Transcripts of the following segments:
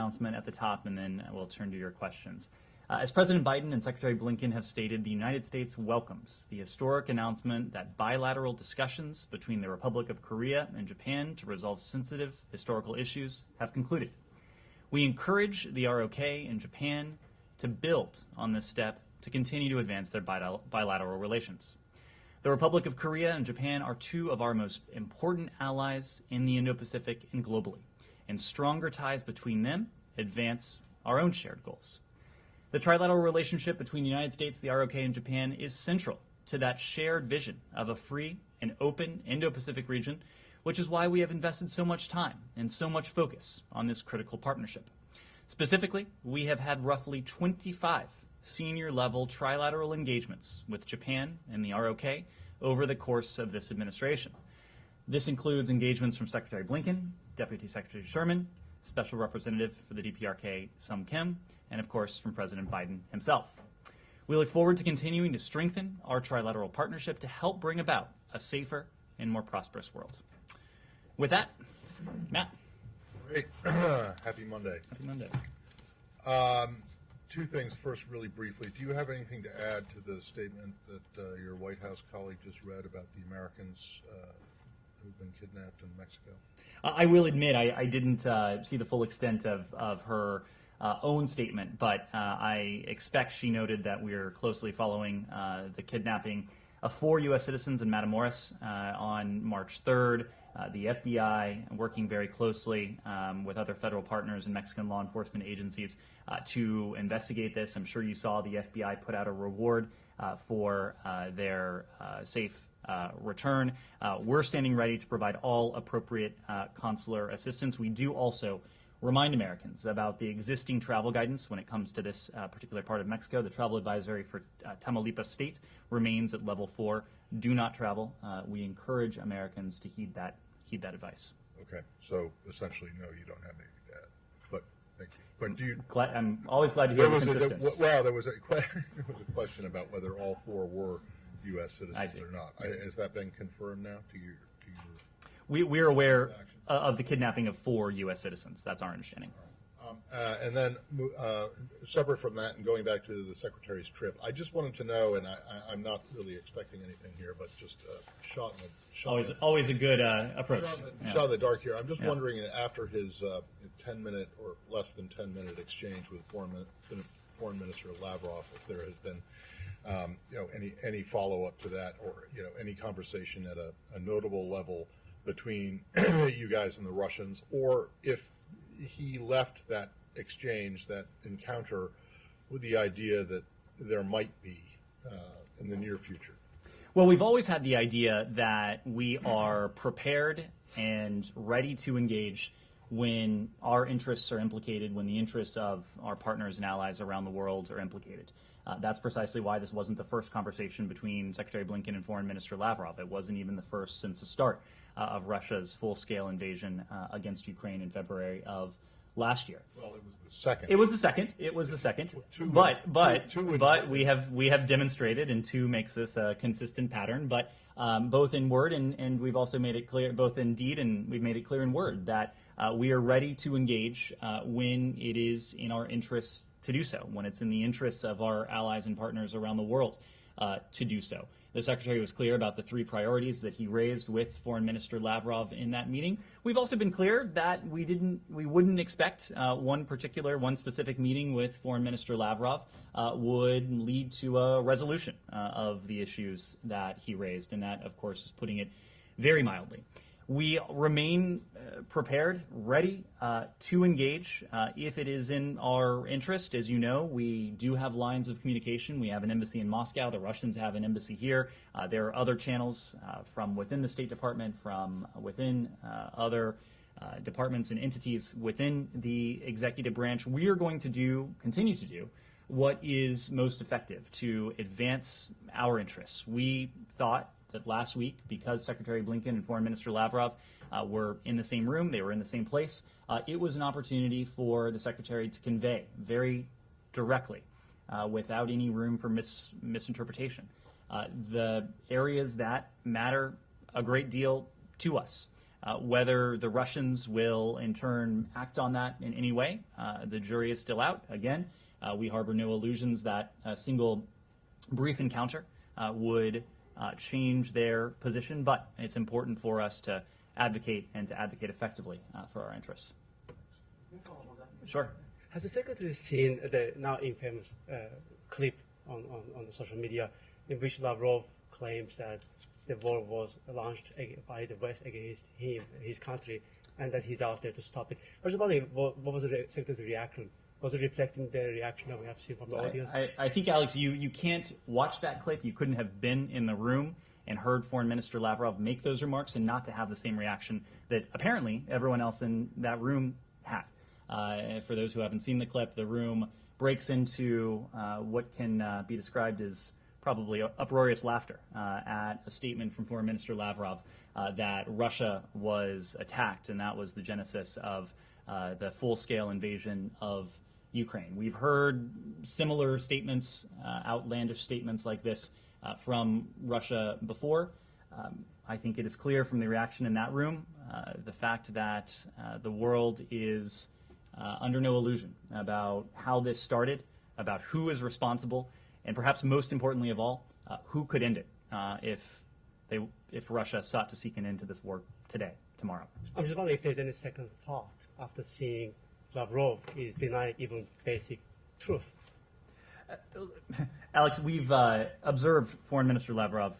announcement at the top, and then we'll turn to your questions. As President Biden and Secretary Blinken have stated, the United States welcomes the historic announcement that bilateral discussions between the Republic of Korea and Japan to resolve sensitive historical issues have concluded. We encourage the ROK and Japan to build on this step to continue to advance their bilateral relations. The Republic of Korea and Japan are two of our most important allies in the Indo-Pacific and globally, and stronger ties between them advance our own shared goals. The trilateral relationship between the United States, the ROK, and Japan is central to that shared vision of a free and open Indo-Pacific region, which is why we have invested so much time and so much focus on this critical partnership. Specifically, we have had roughly 25 senior-level trilateral engagements with Japan and the ROK over the course of this administration. This includes engagements from Secretary Blinken, Deputy Secretary Sherman, Special Representative for the DPRK, Sung Kim, and of course from President Biden himself. We look forward to continuing to strengthen our trilateral partnership to help bring about a safer and more prosperous world. With that, Matt. Great. Happy Monday. Happy Monday. Two things. First, really briefly, do you have anything to add to the statement that your White House colleague just read about the Americans who've been kidnapped in Mexico? I will admit I didn't see the full extent of her own statement, but I expect she noted that we're closely following the kidnapping of 4 U.S. citizens in Matamoros on March 3rd. The FBI working very closely with other federal partners and Mexican law enforcement agencies to investigate this. I'm sure you saw the FBI put out a reward for their safe return. We're standing ready to provide all appropriate consular assistance. We do also remind Americans about the existing travel guidance when it comes to this particular part of Mexico. The travel advisory for Tamaulipas State remains at level 4. Do not travel. We encourage Americans to heed that advice. Okay, so essentially, no, you don't have anything to add. But thank you. But do you? I'm always glad to hear the consistency. There was a question about whether all 4 were U.S. citizens or not. Has that been confirmed now to your? We're aware of the kidnapping of 4 U.S. citizens. That's our understanding. And then separate from that and going back to the Secretary's trip, I just wanted to know, and I'm not really expecting anything here, but just shot in the always a good approach. Shot in the dark here. I'm just wondering, after his 10-minute or less than 10-minute exchange with Foreign Minister Lavrov, if there has been any follow-up to that, or any conversation at a notable level between you guys and the Russians, or if he left that exchange, that encounter, with the idea that there might be in the near future. Well, we've always had the idea that we are prepared and ready to engage when our interests are implicated, when the interests of our partners and allies around the world are implicated. That's precisely why this wasn't the first conversation between Secretary Blinken and Foreign Minister Lavrov. It wasn't even the first since the start of Russia's full-scale invasion against Ukraine in February of last year. Well, it was the second. It was the second. But we have demonstrated, and 2 makes this a consistent pattern. But both in word and we've also made it clear, both in deed and we've made it clear in word, that we are ready to engage when it is in our interests to do so, when it's in the interests of our allies and partners around the world to do so. The Secretary was clear about the 3 priorities that he raised with Foreign Minister Lavrov in that meeting. We've also been clear that we wouldn't expect one specific meeting with Foreign Minister Lavrov would lead to a resolution of the issues that he raised, and that, of course, is putting it very mildly. We remain prepared, ready to engage if it is in our interest. As you know, we do have lines of communication. We have an embassy in Moscow. The Russians have an embassy here. There are other channels from within the State Department, from within other departments and entities within the executive branch. We are going to continue to do what is most effective to advance our interests. We thought that last week, because Secretary Blinken and Foreign Minister Lavrov were in the same room, they were in the same place, it was an opportunity for the Secretary to convey very directly, without any room for misinterpretation, the areas that matter a great deal to us. Whether the Russians will in turn act on that in any way, the jury is still out. Again, we harbor no illusions that a single brief encounter would change their position, but it's important for us to advocate and to advocate effectively for our interests. Sure. Has the Secretary seen the now infamous clip on the social media in which Lavrov claims that the war was launched by the West against him, his country, and that he's out there to stop it? I was wondering, what was the Secretary's reaction? Was it reflecting the reaction that we have seen from the audience? I think, Alex, you can't watch that clip. You couldn't have been in the room and heard Foreign Minister Lavrov make those remarks and not to have the same reaction that apparently everyone else in that room had. For those who haven't seen the clip, the room breaks into what can be described as probably uproarious laughter at a statement from Foreign Minister Lavrov that Russia was attacked, and that was the genesis of the full-scale invasion of Ukraine. We've heard similar statements, outlandish statements like this from Russia before. I think it is clear from the reaction in that room, the fact that the world is under no illusion about how this started, about who is responsible, and perhaps most importantly of all, who could end it if Russia sought to seek an end to this war today, tomorrow. I'm just wondering if there's any second thought after seeing Lavrov is denying even basic truth. Alex, we've observed Foreign Minister Lavrov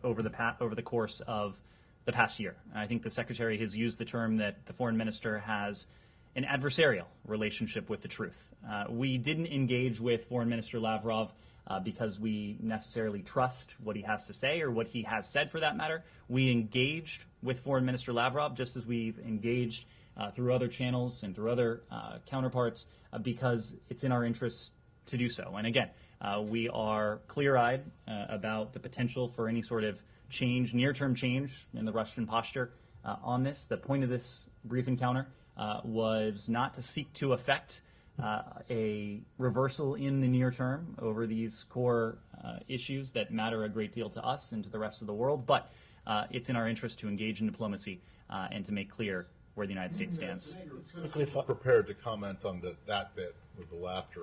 over the course of the past year. I think the Secretary has used the term that the Foreign Minister has an adversarial relationship with the truth. We didn't engage with Foreign Minister Lavrov because we necessarily trust what he has to say or what he has said for that matter. We engaged with Foreign Minister Lavrov just as we've engaged through other channels and through other counterparts because it's in our interests to do so. And again, we are clear-eyed about the potential for any sort of change, near-term change in the Russian posture on this. The point of this brief encounter was not to seek to effect a reversal in the near term over these core issues that matter a great deal to us and to the rest of the world, but it's in our interest to engage in diplomacy and to make clear where the United States stands. You're prepared to comment on that bit with the laughter.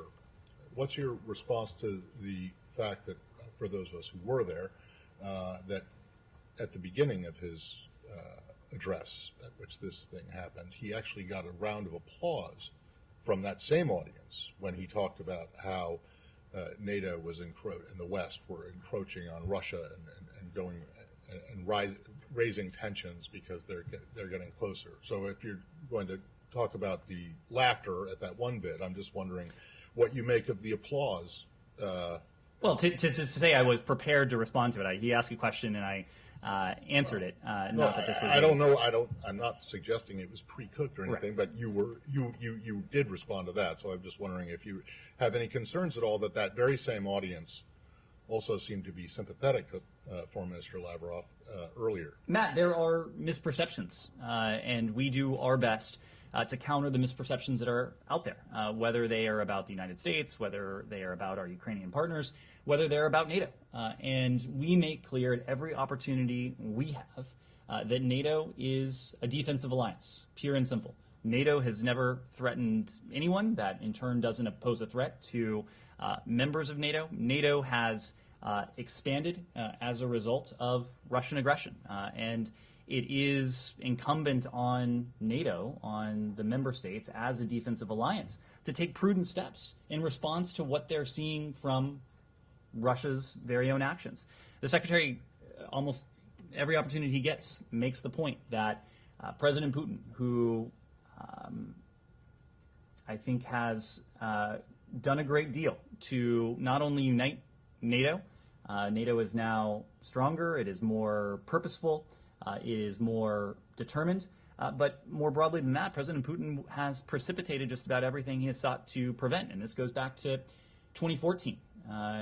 What's your response to the fact that, for those of us who were there, that at the beginning of his address at which this thing happened, he actually got a round of applause from that same audience when he talked about how NATO was and the West were encroaching on Russia and going and raising tensions because they're getting closer. So if you're going to talk about the laughter at that one bit, I'm just wondering what you make of the applause. Well, to say I was prepared to respond to it. He asked a question and I answered it. Not that this was. I don't know. I'm not suggesting it was pre-cooked or anything, right. But you did respond to that. So I'm just wondering if you have any concerns at all that very same audience also seemed to be sympathetic to Foreign Minister Lavrov earlier. Matt, there are misperceptions, and we do our best to counter the misperceptions that are out there, whether they are about the United States, whether they are about our Ukrainian partners, whether they're about NATO. And we make clear at every opportunity we have that NATO is a defensive alliance, pure and simple. NATO has never threatened anyone. That in turn doesn't pose a threat to members of NATO. NATO has expanded as a result of Russian aggression. And it is incumbent on NATO, on the member states as a defensive alliance, to take prudent steps in response to what they're seeing from Russia's very own actions. The Secretary, almost every opportunity he gets, makes the point that President Putin, who I think has done a great deal to not only unite NATO, NATO is now stronger, it is more purposeful, it is more determined, but more broadly than that, President Putin has precipitated just about everything he has sought to prevent, and this goes back to 2014.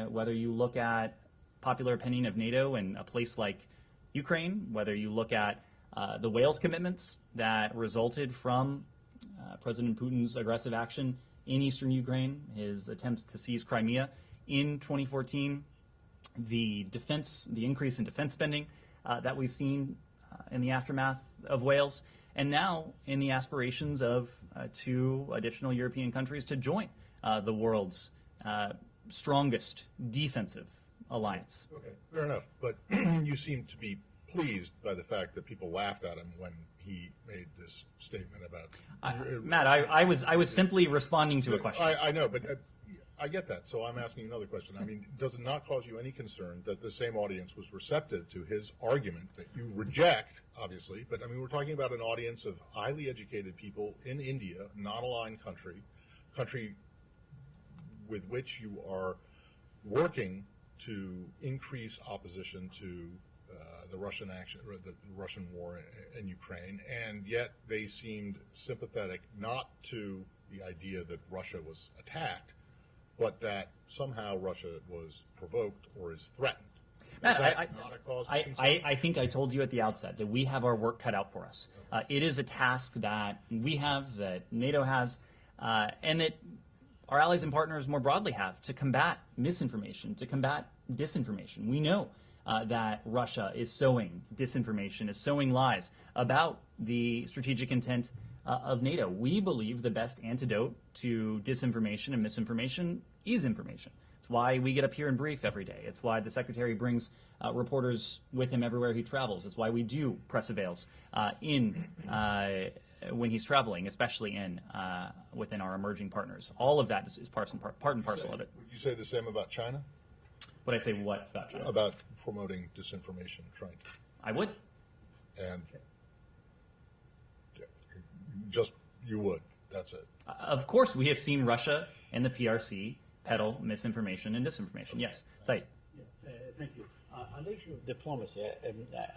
Whether you look at popular opinion of NATO in a place like Ukraine, whether you look at the Wales commitments that resulted from President Putin's aggressive action in eastern Ukraine, his attempts to seize Crimea in 2014, the increase in defense spending that we've seen in the aftermath of Wales, and now in the aspirations of 2 additional European countries to join the world's strongest defensive alliance. Okay, fair enough. But you seem to be pleased by the fact that people laughed at him when he made this statement about. Matt, I was simply responding to a question. I know, but I get that. So I'm asking you another question. I mean, does it not cause you any concern that the same audience was receptive to his argument that you reject, obviously? But I mean, we're talking about an audience of highly educated people in India, non-aligned country with which you are working to increase opposition to the Russian action, or the Russian war in Ukraine, and yet they seemed sympathetic not to the idea that Russia was attacked, but that somehow Russia was provoked or is threatened. Matt, Not a cause for concern? I think I told you at the outset that we have our work cut out for us. It is a task that we have, that NATO has, and that our allies and partners more broadly have, to combat misinformation, to combat disinformation. We know that Russia is sowing disinformation, is sowing lies about the strategic intent of NATO. We believe the best antidote to disinformation and misinformation is information. It's why we get up here and brief every day. It's why the Secretary brings reporters with him everywhere he travels. It's why we do press avails when he's traveling, especially within our emerging partners. All of that is part and parcel of it. Would you say the same about China? Would I say what about China? About promoting disinformation, trying to. I would. And just, you would. That's it. Of course, we have seen Russia and the PRC peddle misinformation and disinformation. Yes. Say. Thank you. On the issue of diplomacy,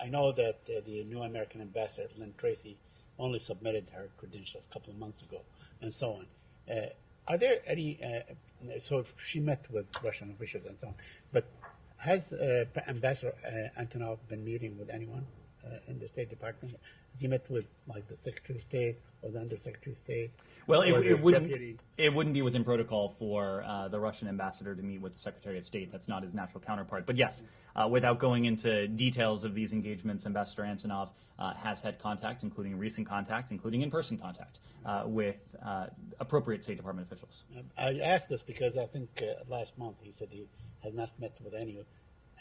I know that the new American ambassador, Lynn Tracy, only submitted her credentials a couple of months ago, and so on. Are there any, so she met with Russian officials and so on, but has Ambassador Antonov been meeting with anyone in the State Department? Has he met with, like, the Secretary of State or the Undersecretary of State? Well, it wouldn't be within protocol for the Russian ambassador to meet with the Secretary of State. That's not his natural counterpart. But yes, without going into details of these engagements, Ambassador Antonov has had contact, including recent contact, including in-person contact, with appropriate State Department officials. I asked this because I think last month he said he has not met with any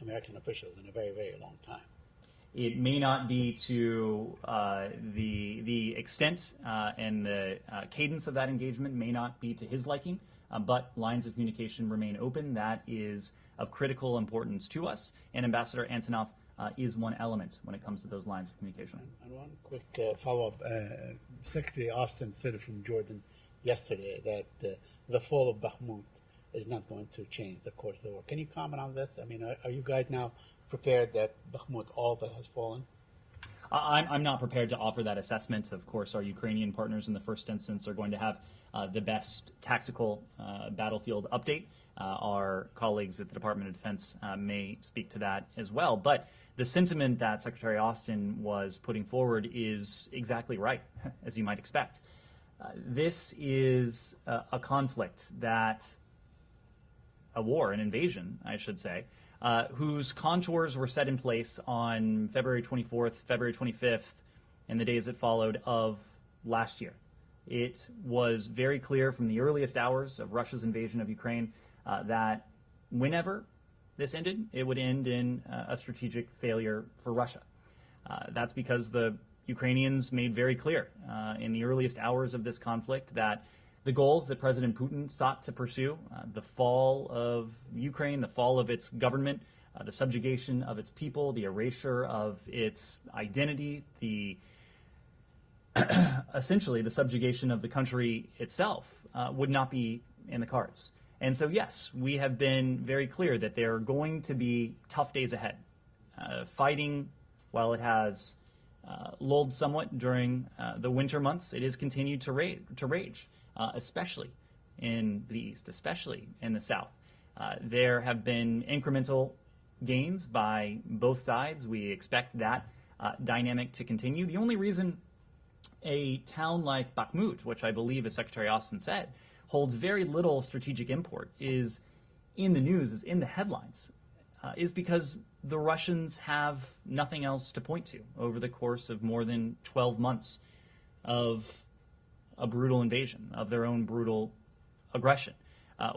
American officials in a very, very long time. It may not be to the extent and the cadence of that engagement may not be to his liking, but lines of communication remain open. That is of critical importance to us, and Ambassador Antonov is one element when it comes to those lines of communication. And one quick follow-up. Secretary Austin said from Jordan yesterday that the fall of Bakhmut is not going to change the course of the war. Can you comment on this? I mean, are you guys now prepared that Bakhmut all but has fallen? I'm not prepared to offer that assessment. Of course, our Ukrainian partners in the first instance are going to have the best tactical battlefield update. Our colleagues at the Department of Defense may speak to that as well. But the sentiment that Secretary Austin was putting forward is exactly right, as you might expect. This is a conflict a war, an invasion, I should say, whose contours were set in place on February 24th, February 25th, and the days that followed of last year. It was very clear from the earliest hours of Russia's invasion of Ukraine that whenever this ended, it would end in a strategic failure for Russia. That's because the Ukrainians made very clear in the earliest hours of this conflict that the goals that President Putin sought to pursue, the fall of Ukraine, the fall of its government, the subjugation of its people, the erasure of its identity, essentially the subjugation of the country itself, would not be in the cards. And so, yes, we have been very clear that there are going to be tough days ahead. Fighting, while it has lulled somewhat during the winter months, it has continued to rage. Especially in the East, especially in the South. There have been incremental gains by both sides. We expect that dynamic to continue. The only reason a town like Bakhmut, which I believe, as Secretary Austin said, holds very little strategic import, is in the news, is in the headlines, is because the Russians have nothing else to point to over the course of more than 12 months of a brutal invasion, of their own brutal aggression.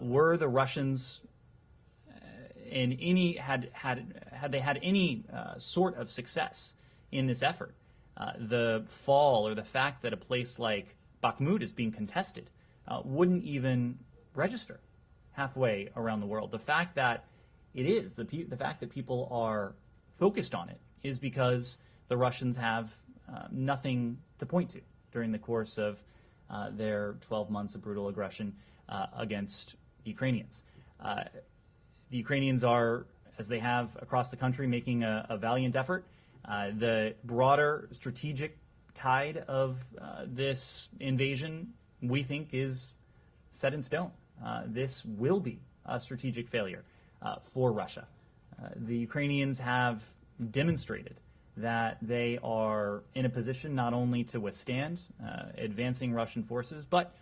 Were the Russians in any had they had any sort of success in this effort, the fall or the fact that a place like Bakhmut is being contested wouldn't even register halfway around the world. The fact that it is, the fact that people are focused on it is because the Russians have nothing to point to during the course of their 12 months of brutal aggression against the Ukrainians. The Ukrainians are, as they have across the country, making a valiant effort. The broader strategic tide of this invasion, we think, is set in stone. This will be a strategic failure for Russia. The Ukrainians have demonstrated that they are in a position not only to withstand advancing Russian forces, but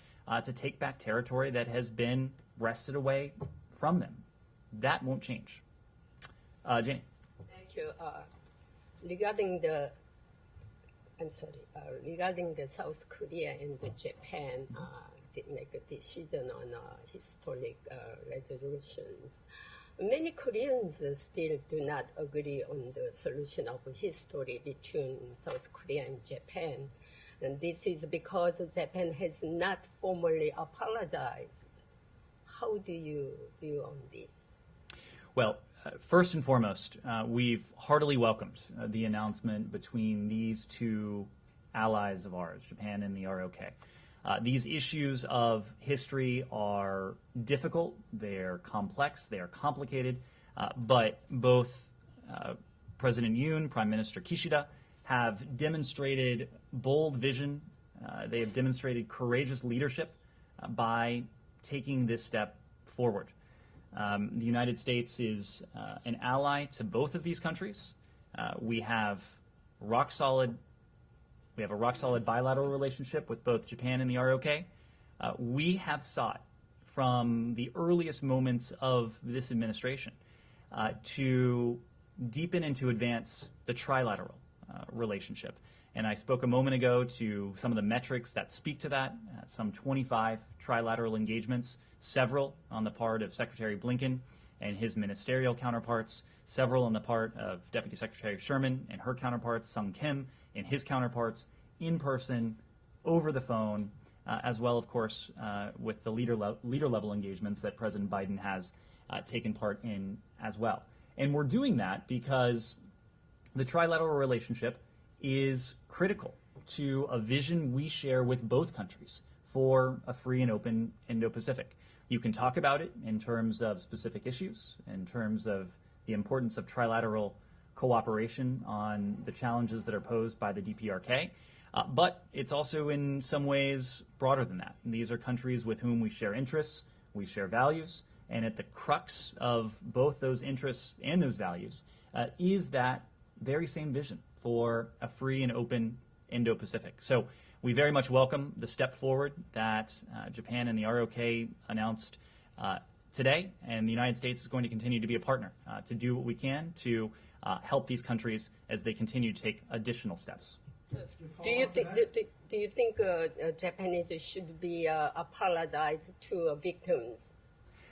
to take back territory that has been wrested away from them. That won't change. Jenny. Thank you. Regarding the South Korea and Japan, did make a decision on historic resolutions. Many Koreans still do not agree on the solution of history between South Korea and Japan. And this is because Japan has not formally apologized. How do you view on this? Well, first and foremost, we've heartily welcomed the announcement between these two allies of ours, Japan and the ROK. These issues of history are difficult, they're complex, they are complicated, but both President Yoon, Prime Minister Kishida, have demonstrated bold vision. They have demonstrated courageous leadership by taking this step forward. The United States is an ally to both of these countries. We have a rock solid bilateral relationship with both Japan and the ROK. We have sought from the earliest moments of this administration to deepen and to advance the trilateral relationship. And I spoke a moment ago to some of the metrics that speak to that, some 25 trilateral engagements, several on the part of Secretary Blinken and his ministerial counterparts, several on the part of Deputy Secretary Sherman and her counterparts, Sung Kim and his counterparts, in person, over the phone, as well, of course, with the leader-level engagements that President Biden has taken part in as well. And we're doing that because the trilateral relationship is critical to a vision we share with both countries for a free and open Indo-Pacific. You can talk about it in terms of specific issues, in terms of the importance of trilateral cooperation on the challenges that are posed by the DPRK, but it's also in some ways broader than that. These are countries with whom we share interests, we share values, and at the crux of both those interests and those values is that very same vision for a free and open Indo-Pacific. So we very much welcome the step forward that Japan and the ROK announced today, and the United States is going to continue to be a partner to do what we can to help these countries as they continue to take additional steps. Do you think Japanese should be apologize to victims,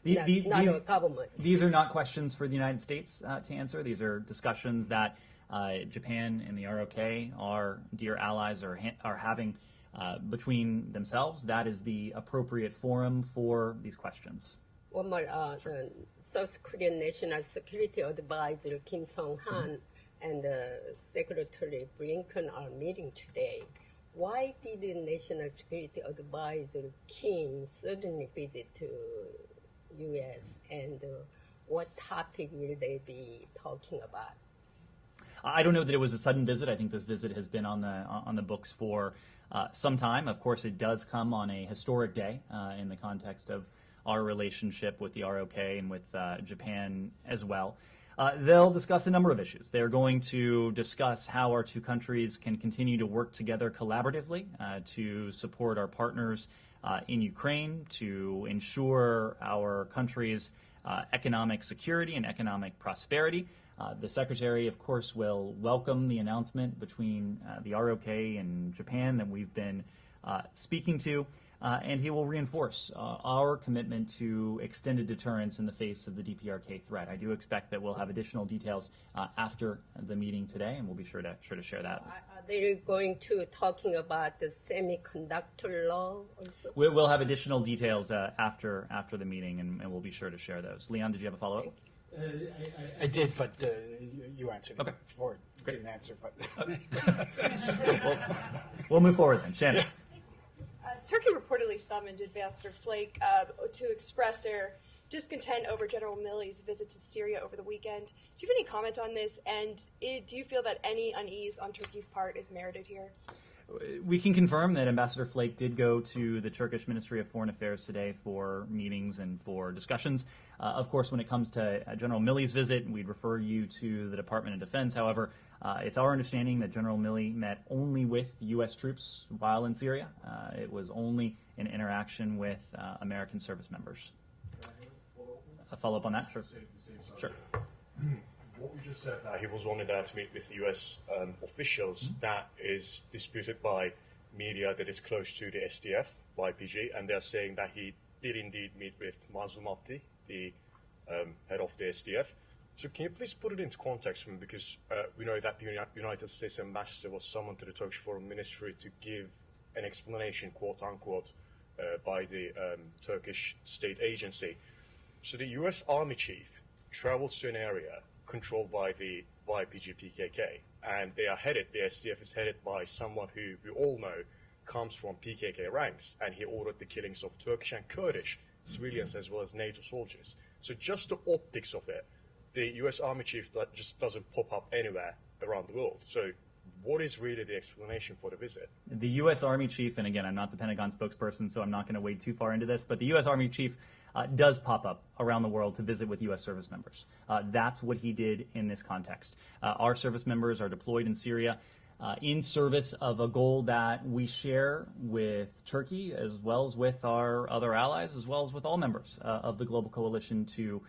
not the government? These are not questions for the United States to answer. These are discussions that Japan and the ROK, our dear allies, are having between themselves. That is the appropriate forum for these questions. One more, South Korean National Security Advisor Kim Song-han and Secretary Blinken are meeting today. Why did the National Security Advisor Kim suddenly visit to U.S. and what topic will they be talking about? I don't know that it was a sudden visit. I think this visit has been on the books for some time. Of course, it does come on a historic day in the context of our relationship with the ROK and with Japan as well. They'll discuss a number of issues. They're going to discuss how our two countries can continue to work together collaboratively to support our partners in Ukraine, to ensure our country's economic security and economic prosperity. The Secretary, of course, will welcome the announcement between the ROK and Japan that we've been speaking to, and he will reinforce our commitment to extended deterrence in the face of the DPRK threat. I do expect that we'll have additional details after the meeting today, and we'll be sure to share that. Are they going to talking about the semiconductor law also? We'll have additional details after the meeting, and we'll be sure to share those. Leon, did you have a follow-up? I did, but you answered. Okay. Or Great. didn't answer, but. We'll move forward then. Shannon. Turkey reportedly summoned Ambassador Flake to express their discontent over General Milley's visit to Syria over the weekend. Do you have any comment on this? And do you feel that any unease on Turkey's part is merited here? We can confirm that Ambassador Flake did go to the Turkish Ministry of Foreign Affairs today for meetings and for discussions. Of course, when it comes to General Milley's visit, we'd refer you to the Department of Defense. However, it's our understanding that General Milley met only with U.S. troops while in Syria. It was only an interaction with American service members. A follow-up on that? Sure. Sure. What we just said, that he was only there to meet with U.S. Officials, that is disputed by media that is close to the SDF, YPG, and they're saying that he did indeed meet with Mazlum Abdi, the head of the SDF. So can you please put it into context for me, because we know that the United States ambassador was summoned to the Turkish Foreign Ministry to give an explanation, quote-unquote, by the Turkish state agency. So the U.S. Army chief travels to an area controlled by the YPG PKK, and they are headed, the SDF is headed by someone who we all know comes from PKK ranks, and he ordered the killings of Turkish and Kurdish civilians as well as NATO soldiers. So just the optics of it, the U.S. Army chief that just doesn't pop up anywhere around the world. So what is really the explanation for the visit? The U.S. Army chief, and again, I'm not the Pentagon spokesperson, so I'm not going to wade too far into this, but the U.S. Army chief does pop up around the world to visit with U.S. service members. That's what he did in this context. Our service members are deployed in Syria in service of a goal that we share with Turkey, as well as with our other allies, as well as with all members of the global coalition to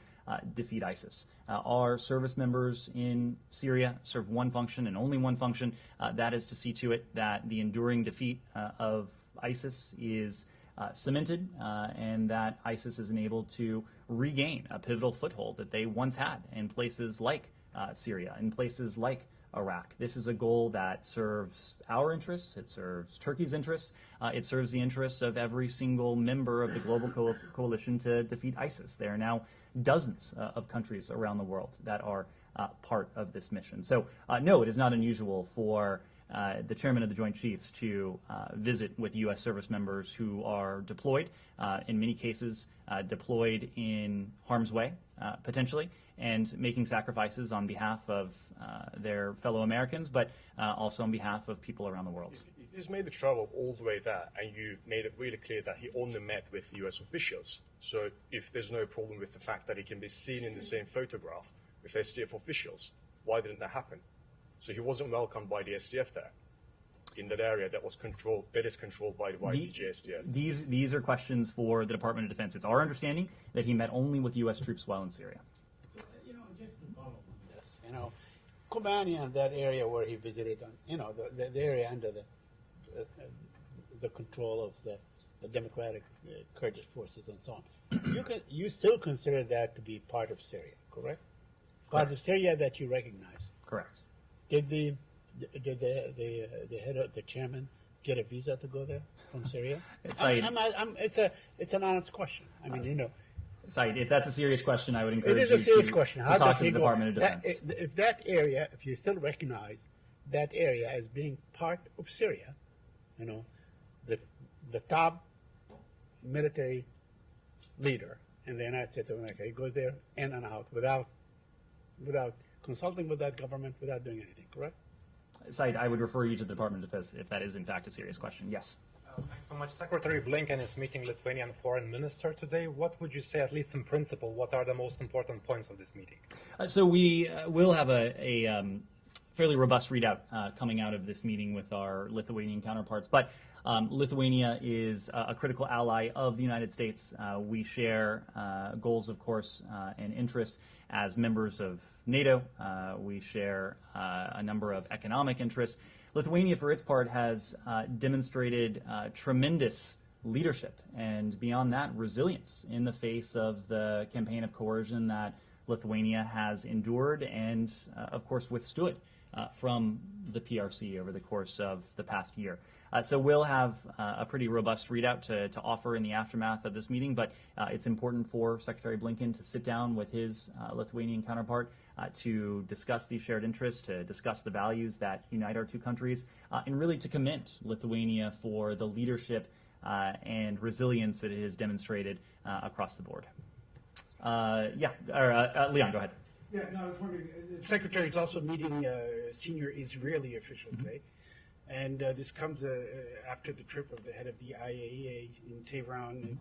defeat ISIS. Our service members in Syria serve one function and only one function. That is to see to it that the enduring defeat of ISIS is cemented, and that ISIS is enabled to regain a pivotal foothold that they once had in places like Syria, in places like Iraq. This is a goal that serves our interests, it serves Turkey's interests, it serves the interests of every single member of the global coalition to defeat ISIS. There are now dozens of countries around the world that are part of this mission. So no, it is not unusual for the chairman of the Joint Chiefs to visit with U.S. service members who are deployed, in many cases deployed in harm's way, potentially, and making sacrifices on behalf of their fellow Americans, but also on behalf of people around the world. If he's made the travel all the way there, and you made it really clear that he only met with U.S. officials, so if there's no problem with the fact that he can be seen in the same photograph with SDF officials, why didn't that happen? So he wasn't welcomed by the SDF there, in that area that is controlled by the YPG SDF. These are questions for the Department of Defense. It's our understanding that he met only with U.S. troops while in Syria. Just to follow on this, Kobani and that area where he visited, the area under the control of the democratic Kurdish forces and so on. You still consider that to be part of Syria, correct? Part of Syria that you recognize. Correct. Did the head of the chairman get a visa to go there from Syria? It's an honest question. Said, if that's a serious question, I would encourage it is a serious you question. to talk to the Department of Defense. If that area, if you still recognize that area as being part of Syria, the top military leader in the United States of America, he goes there in and out without consulting with that government, without doing anything, correct? Said, I would refer you to the Department of Defense if that is in fact a serious question. Yes. Thanks so much. Secretary Blinken is meeting Lithuanian foreign minister today. What would you say, at least in principle, what are the most important points of this meeting? So we will have a fairly robust readout coming out of this meeting with our Lithuanian counterparts. But Lithuania is a critical ally of the United States. We share goals, of course, and interests as members of NATO. We share a number of economic interests. Lithuania, for its part, has demonstrated tremendous leadership and, beyond that, resilience in the face of the campaign of coercion that Lithuania has endured and, of course, withstood from the PRC over the course of the past year. So we'll have a pretty robust readout to offer in the aftermath of this meeting, but it's important for Secretary Blinken to sit down with his Lithuanian counterpart to discuss these shared interests, to discuss the values that unite our two countries, and really to commend Lithuania for the leadership and resilience that it has demonstrated across the board. Leon, go ahead. Yeah, no, I was wondering, the Secretary is also meeting senior Israeli official today, and this comes after the trip of the head of the IAEA in Tehran. And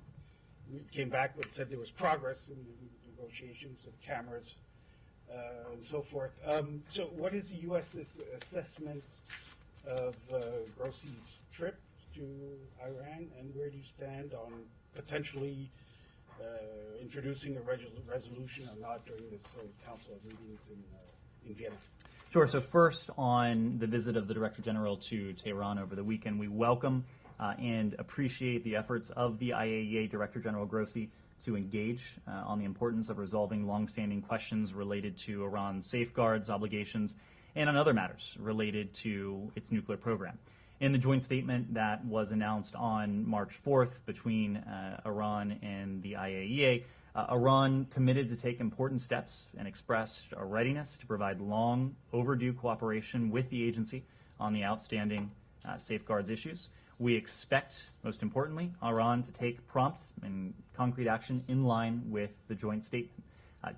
we came back and said there was progress in the negotiations of cameras and so forth. So what is the U.S.'s assessment of Grossi's trip to Iran, and where do you stand on potentially introducing a resolution or not during this Council of Meetings in Vienna? Sure. So first, on the visit of the Director General to Tehran over the weekend, we welcome and appreciate the efforts of the IAEA Director General Grossi to engage on the importance of resolving longstanding questions related to Iran's safeguards, obligations, and on other matters related to its nuclear program. In the joint statement that was announced on March 4th between Iran and the IAEA, Iran committed to take important steps and expressed a readiness to provide long overdue cooperation with the agency on the outstanding safeguards issues. We expect, most importantly, Iran to take prompt and concrete action in line with the joint statement.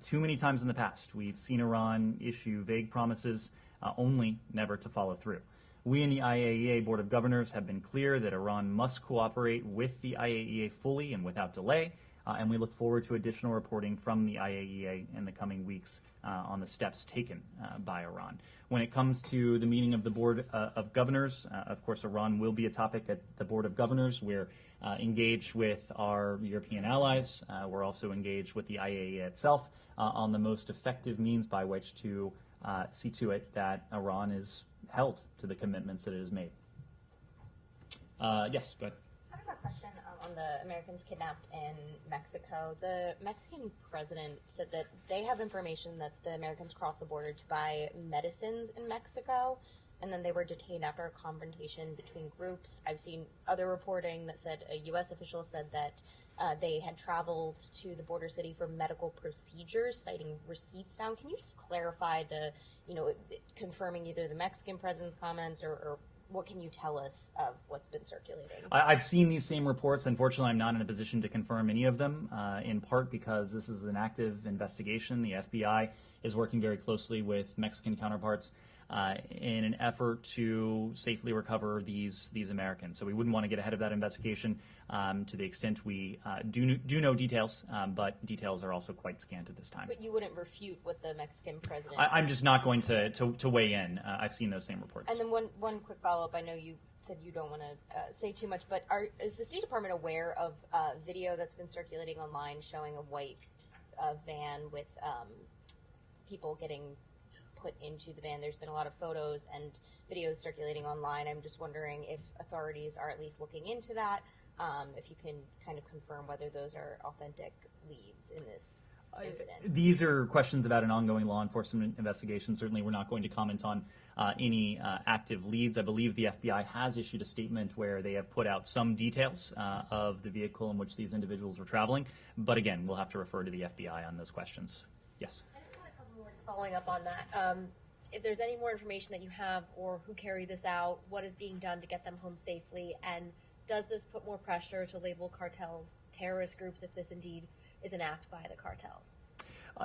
Too many times in the past, we've seen Iran issue vague promises only never to follow through. We in the IAEA Board of Governors have been clear that Iran must cooperate with the IAEA fully and without delay, and we look forward to additional reporting from the IAEA in the coming weeks on the steps taken by Iran. When it comes to the meeting of the Board of Governors, of course, Iran will be a topic at the Board of Governors. We're engaged with our European allies. We're also engaged with the IAEA itself on the most effective means by which to see to it that Iran is held to the commitments that it has made. Yes, go ahead. I have a question on the Americans kidnapped in Mexico. The Mexican president said that they have information that the Americans crossed the border to buy medicines in Mexico, and then they were detained after a confrontation between groups. I've seen other reporting that said a U.S. official said that they had traveled to the border city for medical procedures, citing receipts found. Can you just clarify confirming either the Mexican president's comments or what can you tell us of what's been circulating? I've seen these same reports. Unfortunately, I'm not in a position to confirm any of them, in part because this is an active investigation. The FBI is working very closely with Mexican counterparts in an effort to safely recover these Americans. So we wouldn't want to get ahead of that investigation to the extent we do know details, but details are also quite scant at this time. But you wouldn't refute what the Mexican president... I'm just not going to weigh in. I've seen those same reports. And then one quick follow-up. I know you said you don't want to say too much, but is the State Department aware of video that's been circulating online showing a white van with people getting put into the van? There's been a lot of photos and videos circulating online. I'm just wondering if authorities are at least looking into that, if you can kind of confirm whether those are authentic leads in this incident. These are questions about an ongoing law enforcement investigation. Certainly we're not going to comment on any active leads. I believe the FBI has issued a statement where they have put out some details of the vehicle in which these individuals were traveling. But again, we'll have to refer to the FBI on those questions. Yes? Following up on that, if there's any more information that you have or who carried this out, what is being done to get them home safely, and does this put more pressure to label cartels terrorist groups if this indeed is an act by the cartels?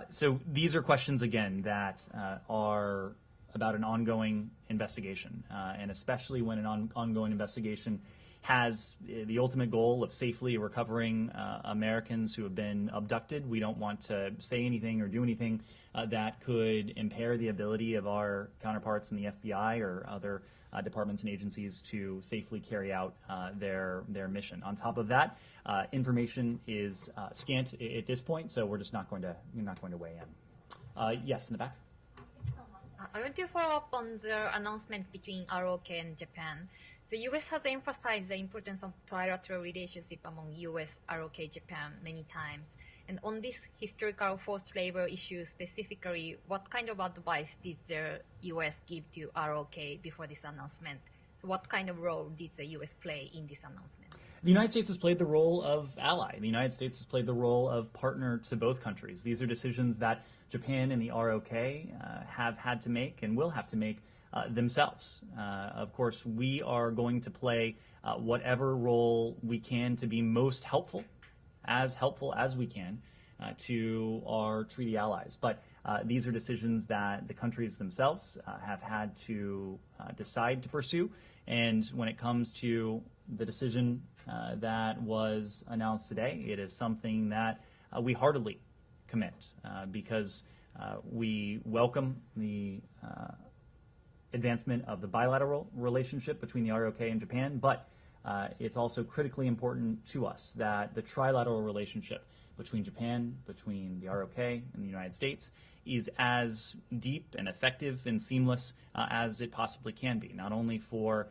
So these are questions, again, that are about an ongoing investigation, and especially when an ongoing investigation has the ultimate goal of safely recovering Americans who have been abducted. We don't want to say anything or do anything that could impair the ability of our counterparts in the FBI or other departments and agencies to safely carry out their mission. On top of that, information is scant at this point, so we're just not going to weigh in. Yes, in the back. I want to follow up on the announcement between ROK and Japan. The U.S. has emphasized the importance of trilateral relationship among U.S., ROK, Japan many times. And on this historical forced labor issue specifically, what kind of advice did the U.S. give to ROK before this announcement? So what kind of role did the U.S. play in this announcement? The United States has played the role of ally. The United States has played the role of partner to both countries. These are decisions that Japan and the ROK have had to make and will have to make themselves. Of course, we are going to play whatever role we can to be most helpful as we can to our treaty allies. But these are decisions that the countries themselves have had to decide to pursue. And when it comes to the decision that was announced today, it is something that we heartily commend because we welcome the advancement of the bilateral relationship between the ROK and Japan, but it's also critically important to us that the trilateral relationship between Japan, between the ROK and the United States is as deep and effective and seamless as it possibly can be, not only for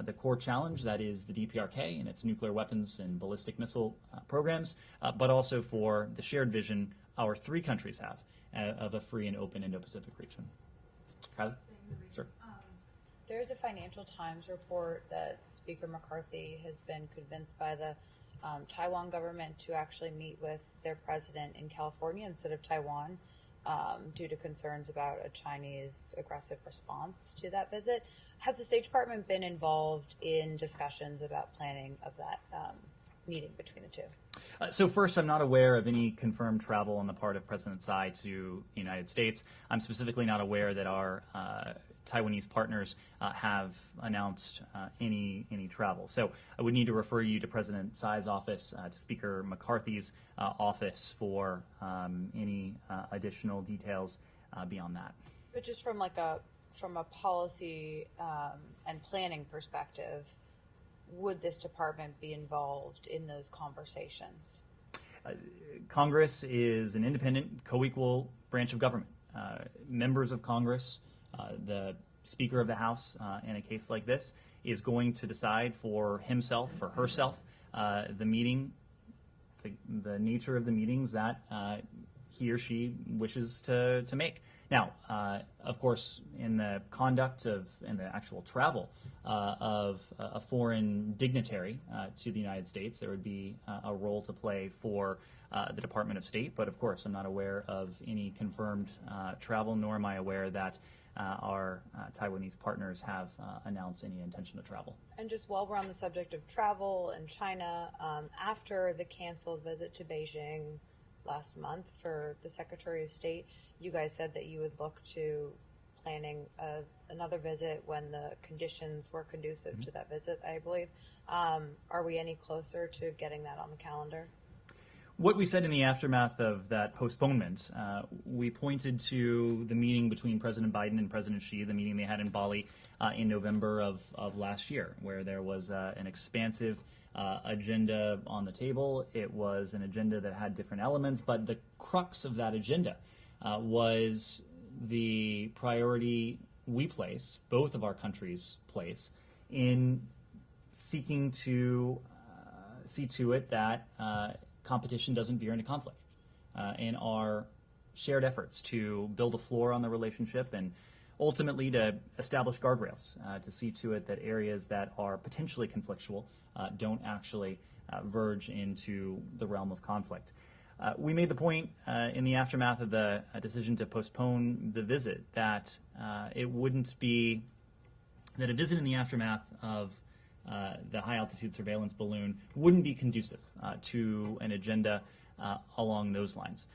the core challenge that is the DPRK and its nuclear weapons and ballistic missile programs, but also for the shared vision our three countries have of a free and open Indo-Pacific region. Kylie? Sure. There's a Financial Times report that Speaker McCarthy has been convinced by the Taiwan government to actually meet with their president in California instead of Taiwan due to concerns about a Chinese aggressive response to that visit. Has the State Department been involved in discussions about planning of that meeting between the two? So first, I'm not aware of any confirmed travel on the part of President Tsai to the United States. I'm specifically not aware that our Taiwanese partners have announced any travel. So I would need to refer you to President Tsai's office, to Speaker McCarthy's office for any additional details beyond that. But just from a policy and planning perspective, would this department be involved in those conversations? Congress is an independent, co-equal branch of government. Members of Congress, the Speaker of the House, in a case like this, is going to decide for himself or herself the meeting, the nature of the meetings that he or she wishes to make. Now, of course, in the conduct of and the actual travel of a foreign dignitary to the United States, there would be a role to play for the Department of State. But of course, I'm not aware of any confirmed travel, nor am I aware that our Taiwanese partners have announced any intention to travel. And just while we're on the subject of travel and China, after the canceled visit to Beijing last month for the Secretary of State, you guys said that you would look to planning another visit when the conditions were conducive to that visit, I believe. Are we any closer to getting that on the calendar? What we said in the aftermath of that postponement, we pointed to the meeting between President Biden and President Xi, the meeting they had in Bali in November of last year, where there was an expansive agenda on the table. It was an agenda that had different elements, but the crux of that agenda was the priority we place, both of our countries place, in seeking to see to it that competition doesn't veer into conflict, and our shared efforts to build a floor on the relationship and ultimately to establish guardrails to see to it that areas that are potentially conflictual don't actually verge into the realm of conflict. We made the point in the aftermath of the decision to postpone the visit that it wouldn't be that a visit in the aftermath of the high-altitude surveillance balloon wouldn't be conducive to an agenda along those lines.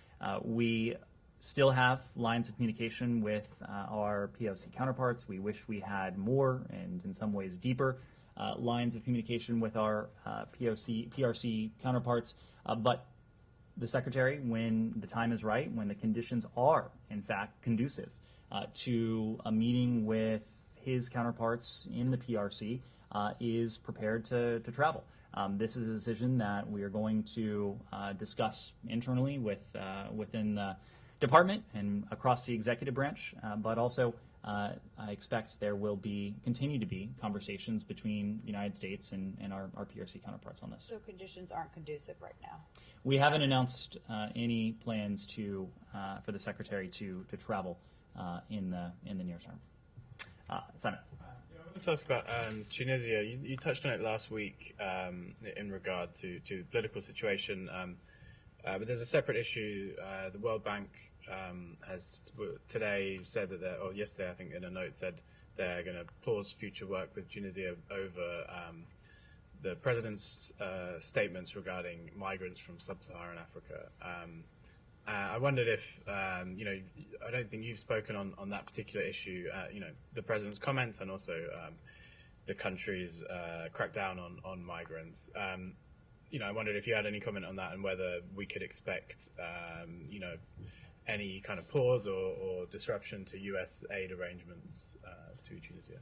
We still have lines of communication with our POC counterparts. We wish we had more and in some ways deeper lines of communication with our PRC counterparts, but the Secretary, when the time is right, when the conditions are, in fact, conducive to a meeting with his counterparts in the PRC, is prepared to travel. This is a decision that we are going to discuss internally within the department and across the executive branch, but also I expect there will continue to be conversations between the United States and our PRC counterparts on this. So conditions aren't conducive right now? We haven't announced any plans for the Secretary to travel in the near term. Simon. I want to ask about Tunisia. You touched on it last week in regard to the political situation, but there's a separate issue. The World Bank has today said that, or yesterday I think in a note said they're going to pause future work with Tunisia over the President's statements regarding migrants from sub-Saharan Africa. I wondered if, I don't think you've spoken on that particular issue, the President's comments and also the country's crackdown on migrants. I wondered if you had any comment on that and whether we could expect, any kind of pause or disruption to U.S. aid arrangements to Tunisia.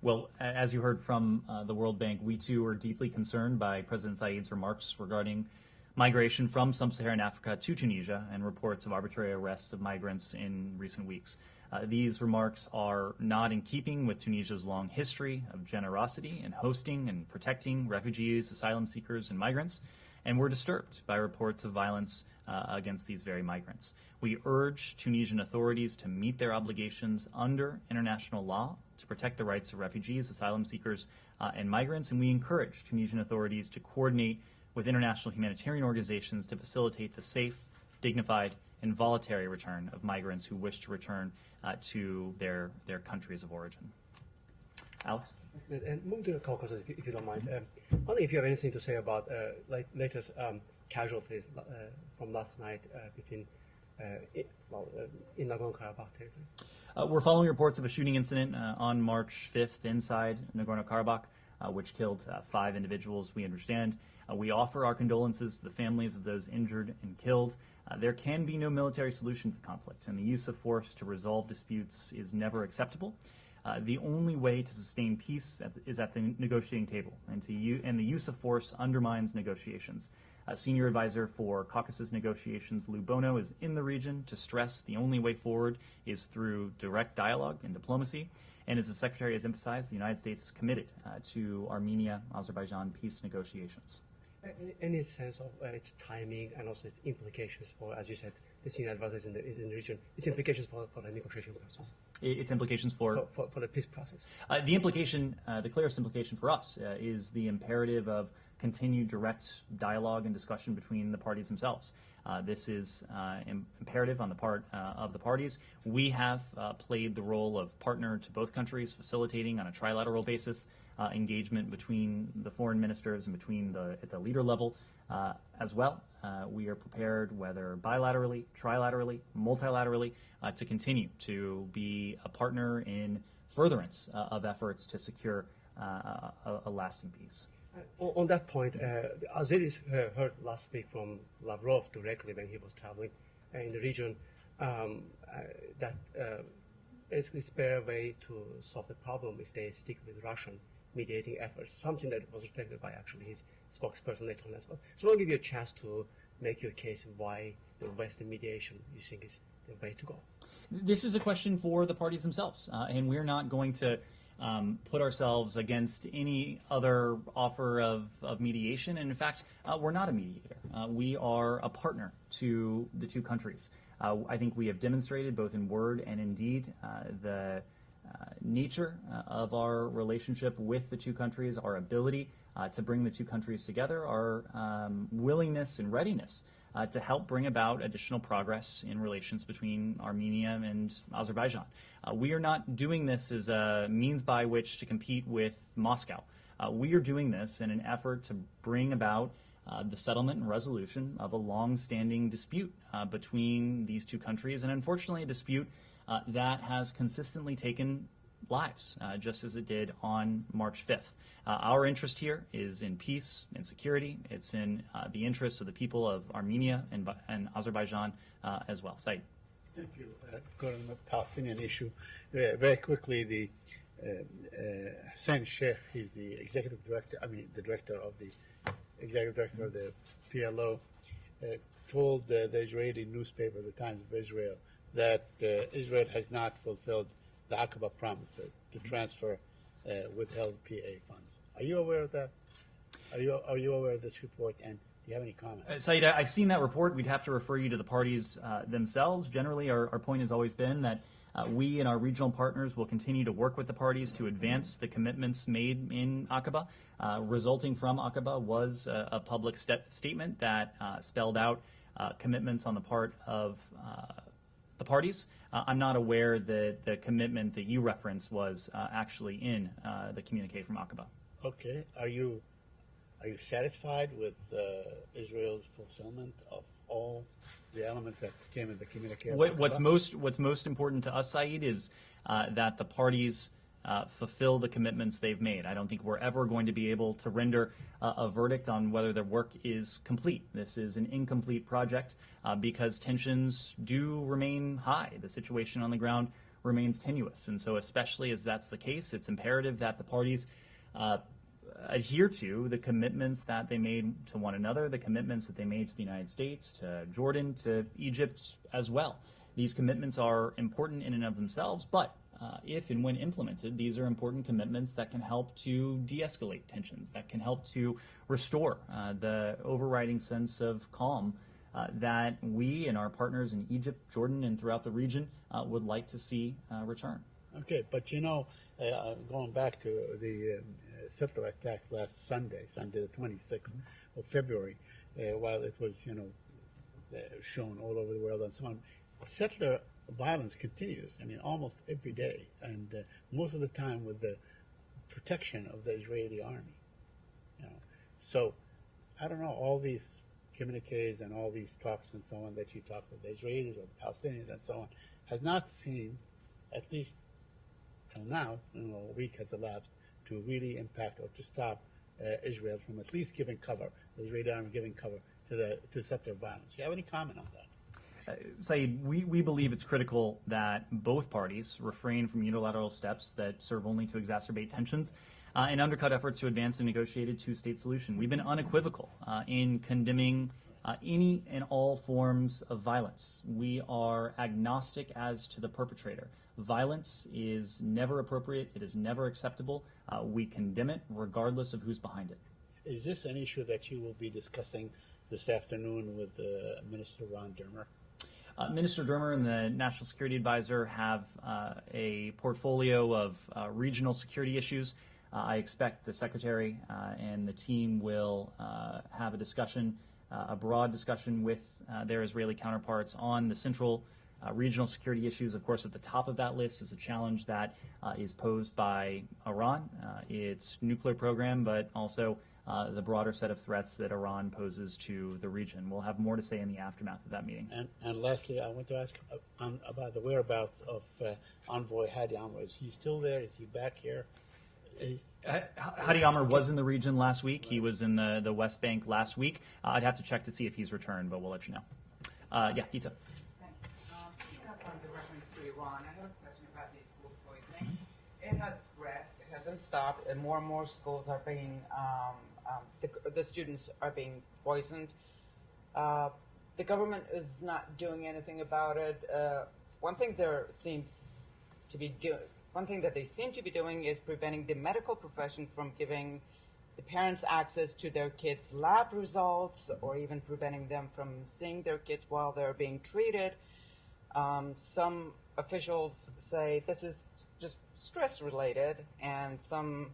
Well, as you heard from the World Bank, we too are deeply concerned by President Said's remarks regarding migration from sub-Saharan Africa to Tunisia and reports of arbitrary arrests of migrants in recent weeks. These remarks are not in keeping with Tunisia's long history of generosity in hosting and protecting refugees, asylum seekers, and migrants, and we're disturbed by reports of violence against these very migrants. We urge Tunisian authorities to meet their obligations under international law to protect the rights of refugees, asylum seekers, and migrants, and we encourage Tunisian authorities to coordinate with international humanitarian organizations to facilitate the safe, dignified, and voluntary return of migrants who wish to return to their countries of origin. Alex? Excellent. And moving to the Caucasus, if you don't mind. I wonder if you have anything to say about latest casualties from last night in Nagorno-Karabakh territory. We're following reports of a shooting incident on March 5th inside Nagorno-Karabakh, which killed 5 individuals, we understand. We offer our condolences to the families of those injured and killed. There can be no military solution to the conflict, and the use of force to resolve disputes is never acceptable. The only way to sustain peace is at the negotiating table, and the use of force undermines negotiations. Senior advisor for Caucasus negotiations, Lou Bono, is in the region to stress the only way forward is through direct dialogue and diplomacy. And as the Secretary has emphasized, the United States is committed to Armenia-Azerbaijan peace negotiations. Any sense of its timing and also its implications for, as you said, the senior advisor is in the region, its implications for the negotiation process? Its implications for the peace process? The clearest implication for us is the imperative of continued direct dialogue and discussion between the parties themselves. This is imperative on the part of the parties. We have played the role of partner to both countries, facilitating on a trilateral basis engagement between the foreign ministers and at the leader level as well. We are prepared, whether bilaterally, trilaterally, multilaterally, to continue to be a partner in furtherance of efforts to secure a lasting peace. On that point, Azeris heard last week from Lavrov directly when he was traveling in the region that basically spare a way to solve the problem if they stick with Russian mediating efforts, something that was reflected by actually his spokesperson later on as well. So I'll give you a chance to make your case why the Western mediation you think is the way to go. This is a question for the parties themselves, and we're not going to put ourselves against any other offer of mediation. And in fact, we're not a mediator. We are a partner to the two countries. I think we have demonstrated both in word and in deed the nature of our relationship with the two countries, our ability to bring the two countries together, our willingness and readiness to help bring about additional progress in relations between Armenia and Azerbaijan. We are not doing this as a means by which to compete with Moscow. We are doing this in an effort to bring about the settlement and resolution of a long-standing dispute between these two countries, and unfortunately a dispute that has consistently taken lives, just as it did on March 5th. Our interest here is in peace and security. It's in the interests of the people of Armenia and Azerbaijan as well. Saeed. Thank you. Going on the Palestinian issue, very quickly, the Hussein Sheikh, he's the executive director, the executive director of the PLO, told the Israeli newspaper, the Times of Israel, that Israel has not fulfilled the Aqaba promises to transfer withheld PA funds. Are you aware of that? Are you aware of this report, and do you have any comment? Saeed, I've seen that report. We'd have to refer you to the parties themselves. Generally, our point has always been that we and our regional partners will continue to work with the parties to advance the commitments made in Aqaba. Resulting from Aqaba was a public statement that spelled out commitments on the part of the parties. I'm not aware that the commitment that you referenced was actually in the communique from Aqaba. Okay. Are you satisfied with Israel's fulfillment of all the elements that came in the communique? What's most important to us, Saeed, is that the parties fulfill the commitments they've made. I don't think we're ever going to be able to render a verdict on whether their work is complete. This is an incomplete project because tensions do remain high. The situation on the ground remains tenuous. And so especially as that's the case, it's imperative that the parties adhere to the commitments that they made to one another, the commitments that they made to the United States, to Jordan, to Egypt as well. These commitments are important in and of themselves, but if and when implemented, these are important commitments that can help to de-escalate tensions, that can help to restore the overriding sense of calm that we and our partners in Egypt, Jordan, and throughout the region would like to see return. Okay, but going back to the settler attacks last Sunday the 26th of February, while it was, shown all over the world and so on, settler violence continues, almost every day, and most of the time with the protection of the Israeli army. So, I don't know, all these communiques and all these talks and so on that you talk with the Israelis or the Palestinians and so on, has not seen, at least till now, a week has elapsed, to really impact or to stop Israel from at least giving cover, the Israeli army giving cover to settler violence. Do you have any comment on that? Saeed, we believe it's critical that both parties refrain from unilateral steps that serve only to exacerbate tensions and undercut efforts to advance a negotiated two-state solution. We've been unequivocal in condemning any and all forms of violence. We are agnostic as to the perpetrator. Violence is never appropriate. It is never acceptable. We condemn it regardless of who's behind it. Is this an issue that you will be discussing this afternoon with Minister Ron Dermer? Minister Dermer and the National Security Advisor have a portfolio of regional security issues. I expect the Secretary and the team will have a discussion, a broad discussion with their Israeli counterparts on the central regional security issues. Of course, at the top of that list is a challenge that is posed by Iran, its nuclear program, but also the broader set of threats that Iran poses to the region. We'll have more to say in the aftermath of that meeting. And lastly, I want to ask about the whereabouts of Envoy Hadi Amr. Is he still there? Is he back here? Hadi Amr was in the region last week. He was in the West Bank last week. I'd have to check to see if he's returned, but we'll let you know. Yeah, Gita. Thanks. Picking up on the reference to Iran, I have a question about the school poisoning. It has spread. It hasn't stopped, and more schools are being, the students are being poisoned. The government is not doing anything about it. One thing that they seem to be doing is preventing the medical profession from giving the parents access to their kids' lab results, or even preventing them from seeing their kids while they're being treated. Some officials say this is just stress-related, and some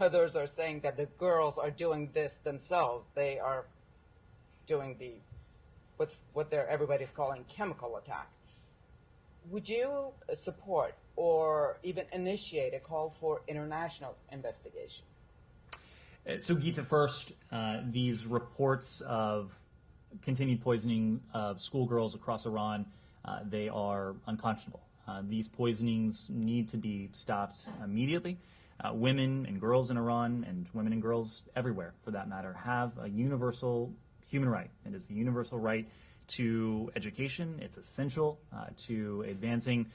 others are saying that the girls are doing this themselves. They are doing what everybody's calling chemical attack. Would you support or even initiate a call for international investigation? So, Gita, first, these reports of continued poisoning of schoolgirls across Iran, they are unconscionable. These poisonings need to be stopped immediately. Women and girls in Iran, and women and girls everywhere, for that matter, have a universal human right. It is the universal right to education. It's essential to advancing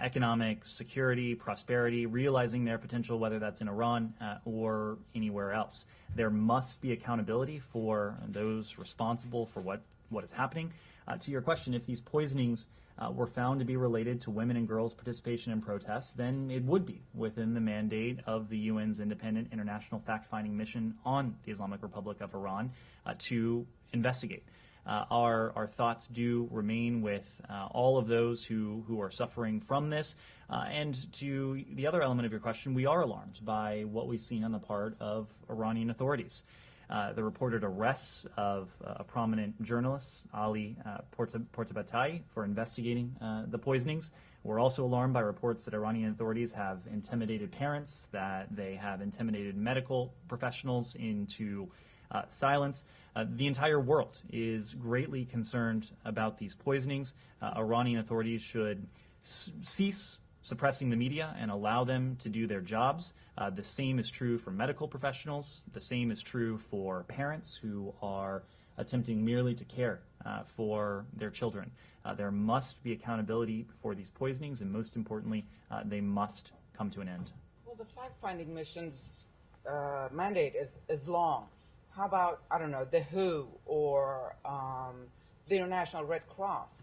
economic security, prosperity, realizing their potential, whether that's in Iran or anywhere else. There must be accountability for those responsible for what is happening. To your question, if these poisonings were found to be related to women and girls' participation in protests, then it would be within the mandate of the UN's independent international fact-finding mission on the Islamic Republic of Iran to investigate. Our thoughts do remain with all of those who are suffering from this. And to the other element of your question, we are alarmed by what we've seen on the part of Iranian authorities. The reported arrests of a prominent journalist, Ali Portabatai, for investigating the poisonings. We're also alarmed by reports that Iranian authorities have intimidated parents, that they have intimidated medical professionals into silence. The entire world is greatly concerned about these poisonings. Iranian authorities should cease suppressing the media and allow them to do their jobs. The same is true for medical professionals. The same is true for parents who are attempting merely to care for their children. There must be accountability for these poisonings, and most importantly, they must come to an end. Well, the fact-finding mission's mandate is long. How about, I don't know, the WHO or the International Red Cross?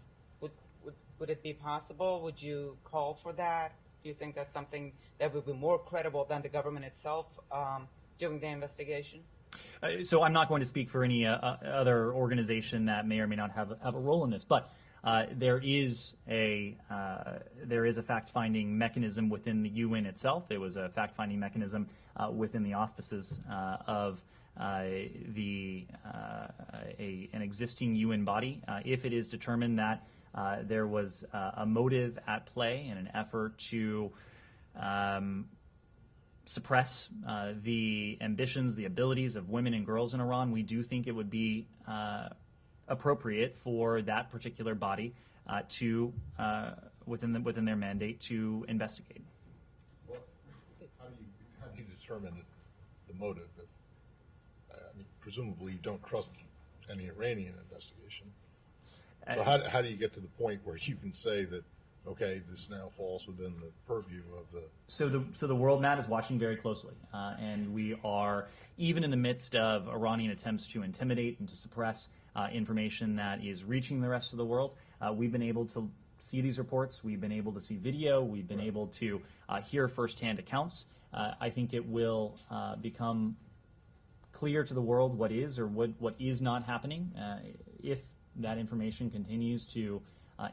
Would it be possible? Would you call for that? Do you think that's something that would be more credible than the government itself doing the investigation? So I'm not going to speak for any other organization that may or may not have a role in this, but there is a fact-finding mechanism within the UN itself. There was a fact-finding mechanism within the auspices of an existing UN body. If it is determined that there was a motive at play in an effort to suppress the ambitions, the abilities of women and girls in Iran, we do think it would be appropriate for that particular body to, within their mandate, to investigate. Well, how do you determine the motive? I mean, presumably you don't trust any Iranian investigation. So how do you get to the point where you can say that, okay, this now falls within the purview of the... So the world, Matt, is watching very closely. And we are, even in the midst of Iranian attempts to intimidate and to suppress information that is reaching the rest of the world, we've been able to see these reports. We've been able to see video. We've been able to hear firsthand accounts. I think it will become clear to the world what is or what is not happening if that information continues to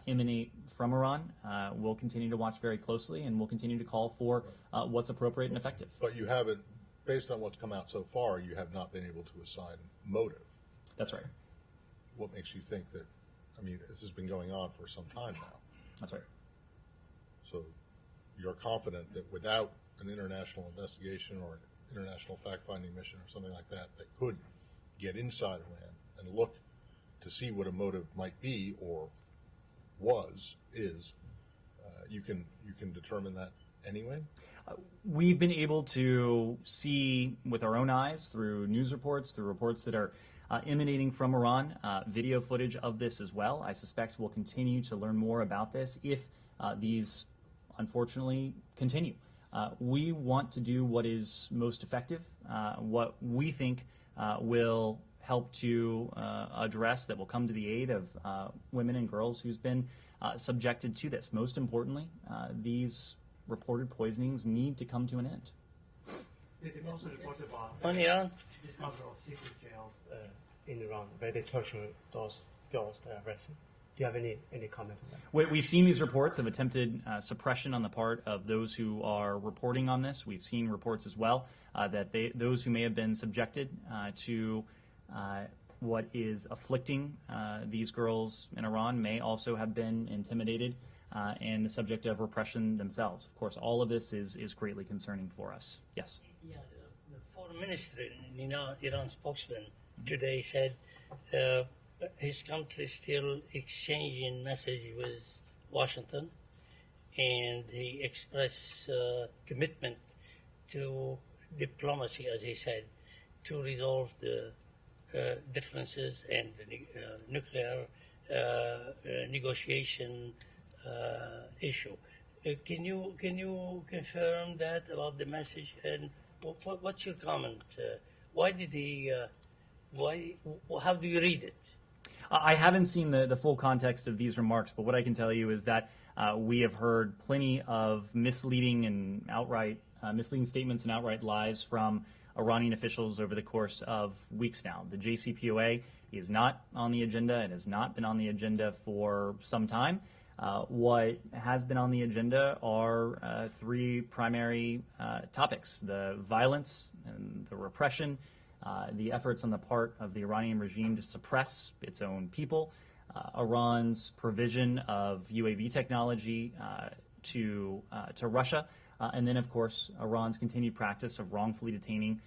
emanate from Iran. We'll continue to watch very closely, and we'll continue to call for what's appropriate and effective. But you haven't, based on what's come out so far, you have not been able to assign motive. That's right. What makes you think that, I mean, this has been going on for some time now. That's right. So you're confident that without an international investigation or an international fact-finding mission or something like that that could get inside Iran and look to see what a motive might be or is, you can determine that anyway? We've been able to see with our own eyes through news reports, through reports that are emanating from Iran, video footage of this as well. I suspect we'll continue to learn more about this if these, unfortunately, continue. We want to do what is most effective, what we think will help to address, that will come to the aid of women and girls who's been subjected to this. Most importantly, these reported poisonings need to come to an end. There is also reports about On Iran? discovery of secret jails in Iran where they torture those girls that are arrested. Do you have any comments on that? We've seen these reports of attempted suppression on the part of those who are reporting on this. We've seen reports as well that those who may have been subjected to what is afflicting these girls in Iran may also have been intimidated and the subject of repression themselves. Of course, all of this is greatly concerning for us. Yes? Yeah, the foreign minister, Iran spokesman, today said his country is still exchanging messages with Washington. and he expressed commitment to diplomacy, as he said, to resolve the differences and the nuclear negotiation issue. Can you confirm that about the message, and what's your comment? Why did he? How do you read it? I haven't seen the full context of these remarks, but what I can tell you is that we have heard plenty of misleading statements and outright lies from Iranian officials over the course of weeks now. The JCPOA is not on the agenda. It has not been on the agenda for some time. What has been on the agenda are three primary topics: the violence and the repression, the efforts on the part of the Iranian regime to suppress its own people, Iran's provision of UAV technology to Russia, and then, of course, Iran's continued practice of wrongfully detaining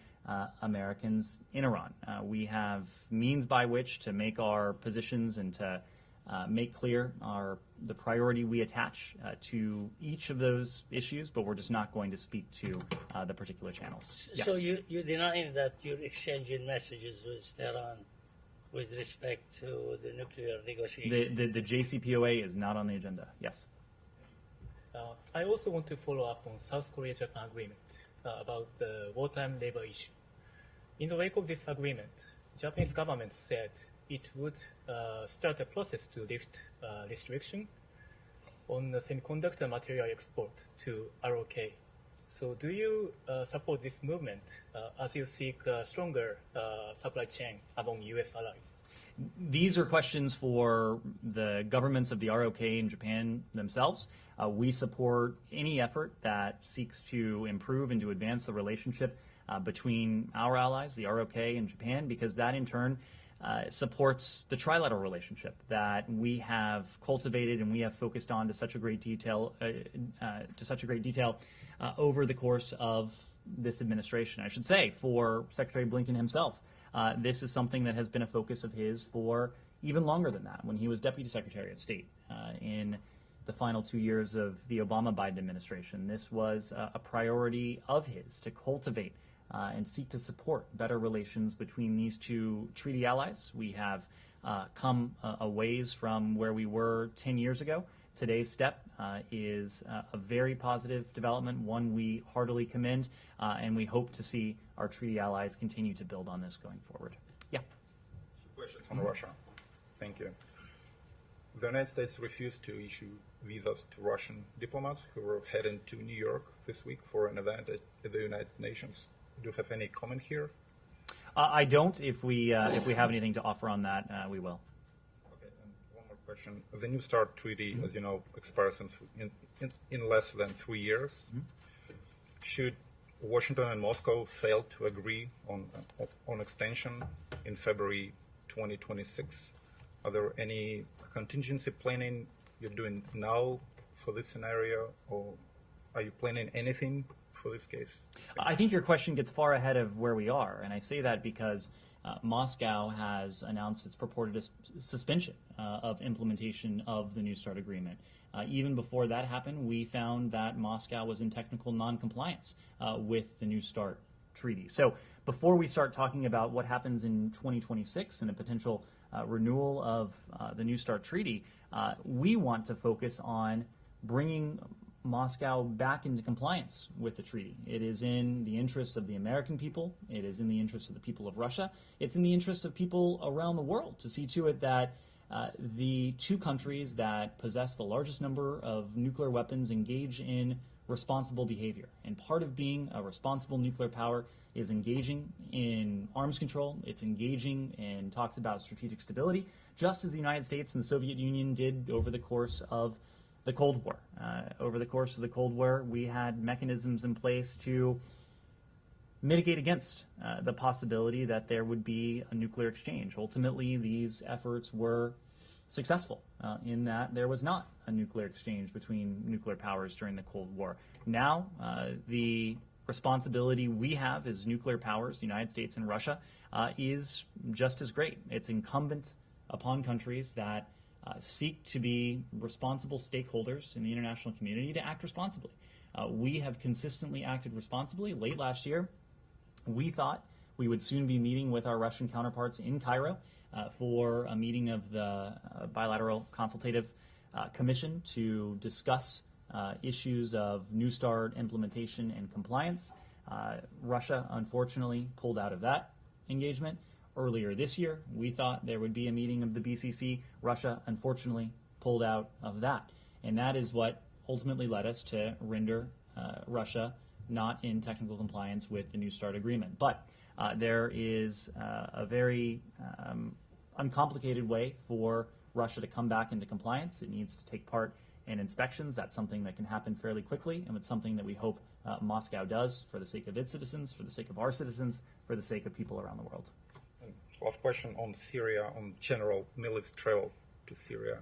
Americans in Iran. We have means by which to make our positions and to make clear the priority we attach to each of those issues, but we're just not going to speak to the particular channels. Yes. So you deny that you're exchanging messages with Tehran with respect to the nuclear negotiation? The JCPOA is not on the agenda, yes. I also want to follow up on South Korea-Japan agreement about the wartime labor issue. In the wake of this agreement, Japanese government said it would start a process to lift restriction on the semiconductor material export to ROK. So do you support this movement as you seek a stronger supply chain among U.S. allies? These are questions for the governments of the ROK and Japan themselves. We support any effort that seeks to improve and to advance the relationship between our allies, the ROK and Japan, because that in turn supports the trilateral relationship that we have cultivated and we have focused on to such a great detail over the course of this administration. I should say, for Secretary Blinken himself, this is something that has been a focus of his for even longer than that, when he was Deputy Secretary of State in the final 2 years of the Obama-Biden administration. This was a priority of his to cultivate and seek to support better relations between these two treaty allies. We have come a ways from where we were 10 years ago. Today's step is a very positive development, one we heartily commend, and we hope to see our treaty allies continue to build on this going forward. Yeah. Questions on Russia. Thank you. The United States refused to issue visas to Russian diplomats who were heading to New York this week for an event at the United Nations. Do you have any comment here? I don't. If we have anything to offer on that, we will. Okay, and one more question. The New START treaty, as you know, expires in less than 3 years. Should Washington and Moscow fail to agree on extension in February 2026? Are there any contingency planning you're doing now for this scenario, or are you planning anything for this case? I think your question gets far ahead of where we are, and I say that because Moscow has announced its purported suspension of implementation of the New START agreement. Even before that happened, we found that Moscow was in technical noncompliance with the New START treaty. So before we start talking about what happens in 2026 and a potential renewal of the New START treaty, we want to focus on bringing Moscow back into compliance with the treaty. It is in the interests of the American people. It is in the interests of the people of Russia. It's in the interests of people around the world to see to it that the two countries that possess the largest number of nuclear weapons engage in responsible behavior. And part of being a responsible nuclear power is engaging in arms control. It's engaging in talks about strategic stability, just as the United States and the Soviet Union did over the course of the Cold War. Over the course of the Cold War, we had mechanisms in place to mitigate against the possibility that there would be a nuclear exchange. Ultimately, these efforts were successful in that there was not a nuclear exchange between nuclear powers during the Cold War. Now, the responsibility we have as nuclear powers, the United States and Russia, is just as great. It's incumbent upon countries that seek to be responsible stakeholders in the international community to act responsibly. We have consistently acted responsibly. Late last year, we thought we would soon be meeting with our Russian counterparts in Cairo for a meeting of the Bilateral Consultative Commission to discuss issues of New START implementation and compliance. Russia, unfortunately, pulled out of that engagement. Earlier this year, we thought there would be a meeting of the BCC. Russia, unfortunately, pulled out of that. And that is what ultimately led us to render Russia not in technical compliance with the New START agreement. But there is a very uncomplicated way for Russia to come back into compliance. It needs to take part in inspections. That's something that can happen fairly quickly, and it's something that we hope Moscow does for the sake of its citizens, for the sake of our citizens, for the sake of people around the world. Last question on Syria, on general military travel to Syria.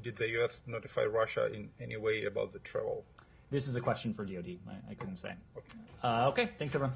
Did the U.S. notify Russia in any way about the travel? This is a question for DoD. I couldn't say. Okay, thanks everyone.